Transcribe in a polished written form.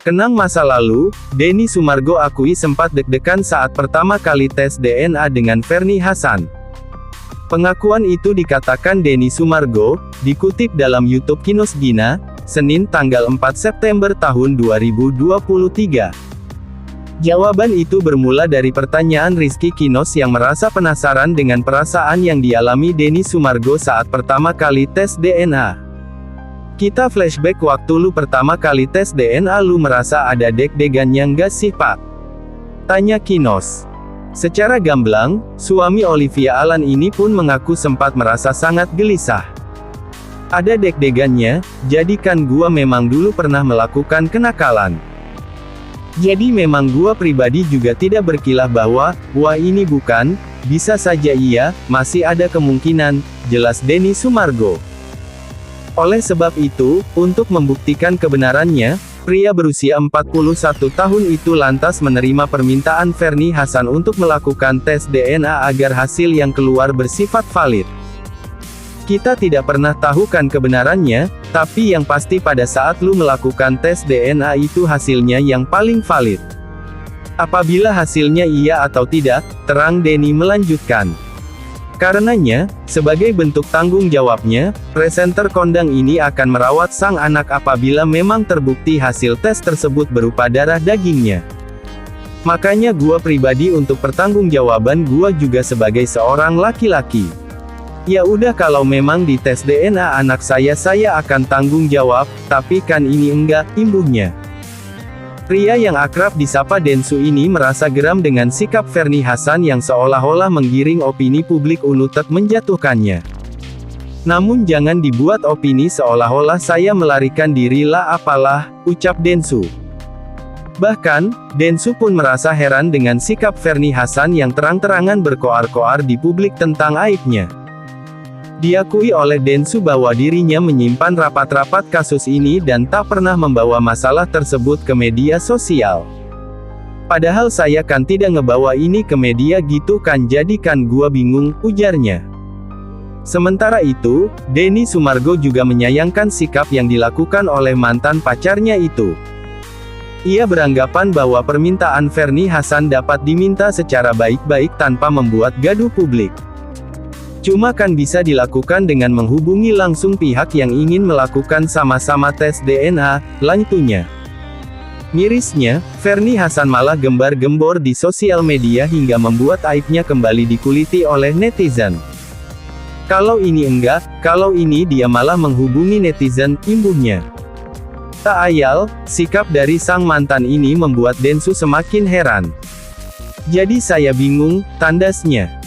Kenang masa lalu, Denny Sumargo akui sempat deg-degan saat pertama kali tes DNA dengan Ferny Hassan. Pengakuan itu dikatakan Denny Sumargo, dikutip dalam YouTube Kinosdina, Senin tanggal 4 September tahun 2023. Jawaban itu bermula dari pertanyaan Rizky Kinos yang merasa penasaran dengan perasaan yang dialami Denny Sumargo saat pertama kali tes DNA. Kita flashback waktu lu pertama kali tes DNA, lu merasa ada deg-degannya nggak sih pak? Tanya Kinos. Secara gamblang, suami Olivia Alan ini pun mengaku sempat merasa sangat gelisah. Ada deg-degannya, jadi kan gua memang dulu pernah melakukan kenakalan. Jadi memang gua pribadi juga tidak berkilah bahwa, wah ini bukan, bisa saja iya, masih ada kemungkinan, jelas Denny Sumargo. Oleh sebab itu, untuk membuktikan kebenarannya, pria berusia 41 tahun itu lantas menerima permintaan Ferny Hassan untuk melakukan tes DNA agar hasil yang keluar bersifat valid. Kita tidak pernah tahu kan kebenarannya, tapi yang pasti pada saat lu melakukan tes DNA itu hasilnya yang paling valid. Apabila hasilnya iya atau tidak, terang Denny melanjutkan. Karenanya, sebagai bentuk tanggung jawabnya, presenter kondang ini akan merawat sang anak apabila memang terbukti hasil tes tersebut berupa darah dagingnya. Makanya gua pribadi untuk pertanggungjawaban gua juga sebagai seorang laki-laki. Ya udah kalau memang di tes DNA anak saya akan tanggung jawab, tapi kan ini enggak, imbuhnya. Pria yang akrab disapa Densu ini merasa geram dengan sikap Ferny Hassan yang seolah-olah menggiring opini publik untuk menjatuhkannya. Namun jangan dibuat opini seolah-olah saya melarikan diri lah apalah, ucap Densu. Bahkan, Densu pun merasa heran dengan sikap Ferny Hassan yang terang-terangan berkoar-koar di publik tentang aibnya. Diakui oleh Densu bahwa dirinya menyimpan rapat-rapat kasus ini dan tak pernah membawa masalah tersebut ke media sosial. Padahal saya kan tidak ngebawa ini ke media gitu kan, jadi kan gua bingung, ujarnya. Sementara itu, Denny Sumargo juga menyayangkan sikap yang dilakukan oleh mantan pacarnya itu. Ia beranggapan bahwa permintaan Ferny Hassan dapat diminta secara baik-baik tanpa membuat gaduh publik. Cuma kan bisa dilakukan dengan menghubungi langsung pihak yang ingin melakukan sama-sama tes DNA, lanjutnya. Mirisnya, Ferny Hassan malah gembar-gembor di sosial media hingga membuat aibnya kembali dikuliti oleh netizen. Kalau ini enggak, kalau ini dia malah menghubungi netizen, imbuhnya. Tak ayal, sikap dari sang mantan ini membuat Densu semakin heran. Jadi saya bingung, tandasnya.